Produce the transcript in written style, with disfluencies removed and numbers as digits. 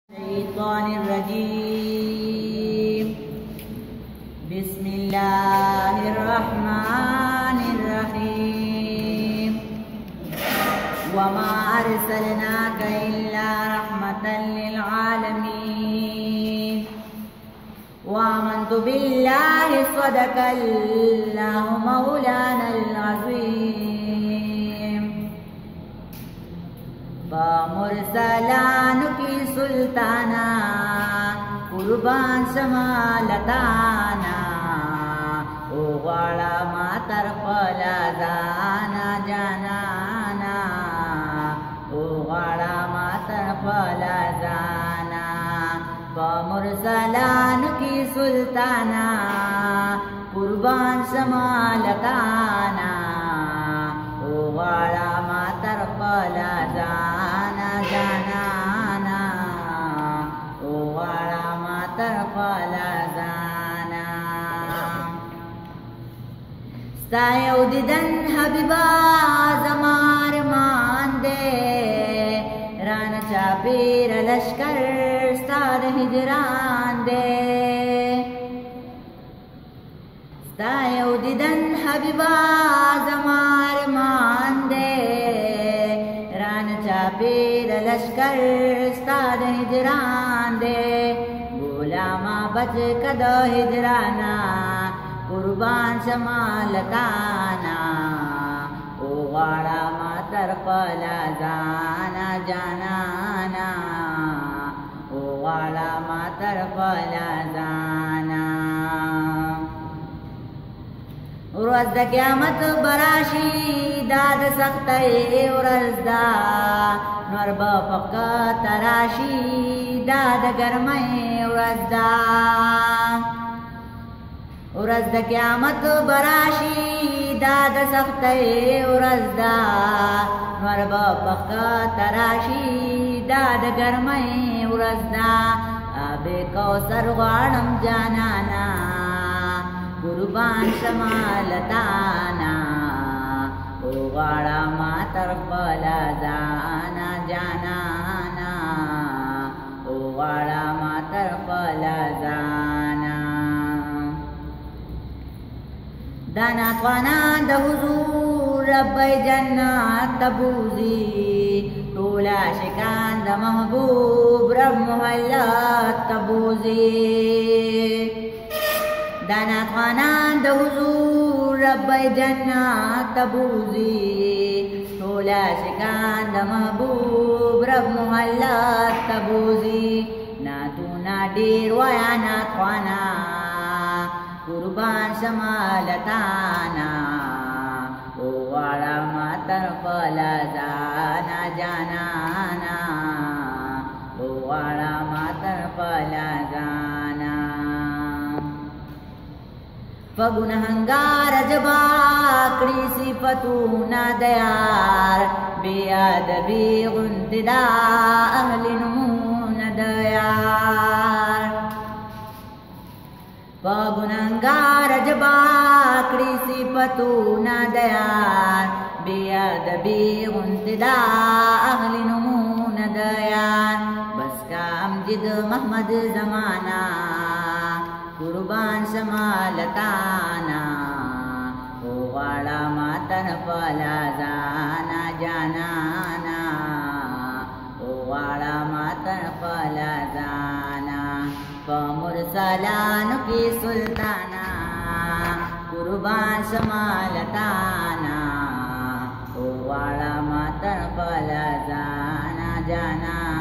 الشيطان الرجيم بسم الله الرحمن الرحيم وما أرسلناك إلا رحمة للعالمين وآمنت بالله صدق الله مولانا العظيم مرسلانو کی سلطانا قربان شمالتانا او غواړه ما طرف لازانا جانانا او غواړه ما طرف لازانا مرسلانو کی سلطانا قربان شمالتانا او غواړه ما طرف لازانا جانانا او غواړه ما طرف لازانا ستا یو دیدن حبیبا زما ارمان دی رانه چاپېر لشکر ستا د هجران دی ستا یو دیدن حبیبا زما ارمان دی چاپیر لشکر ستا د هجران دے غلاما بچ کد هجرانا قربان شمالتانا او غواړه ما طرف لازانا جانانا او غواړه ما طرف لازانا ورځ د قیامت براشي دا د سختۍ ورځ ده نور به فقط راشي دا د ګرمۍ ورځ ده ورځ د قیامت براشي دا د سختۍ ورځ ده نور به فقط راشي دا د ګرمۍ ورځ ده آب کوثر غواړم جانانا قربان شمالتانا او غواړه ما طرف لازانا جانانا او غواړه ما طرف لازانا دانا خوانا د حضور رب جنت تبوزی ټوله شکان د محبوب رب محلت تبوزی دانا خوانان د حضور رب جنت تبوزی ټوله شکان د محبوب رب محلت تبوزی ناتونا ډیر وایا نات خوانا قربان شمالتانا او غواړه ما طرف لازانا جانانا او غواړه ما طرف لازانا فګنهنګار جبا کړي صفاتونه د یار بیا ادبي غوندې دا اهل نمونه د یار فګنهنګار جبا کړي صفاتونه د یار بیا ادبي غوندې دا اهل نمونه د یار بس کام جد محمد زمانہ قربان شمالتانا او غواړه ما طرف لازانا جانانا او غواړه ما طرف لازانا مرسلانو کی سلطانا قربان شمالتانا او غواړه ما طرف لازانا جانانا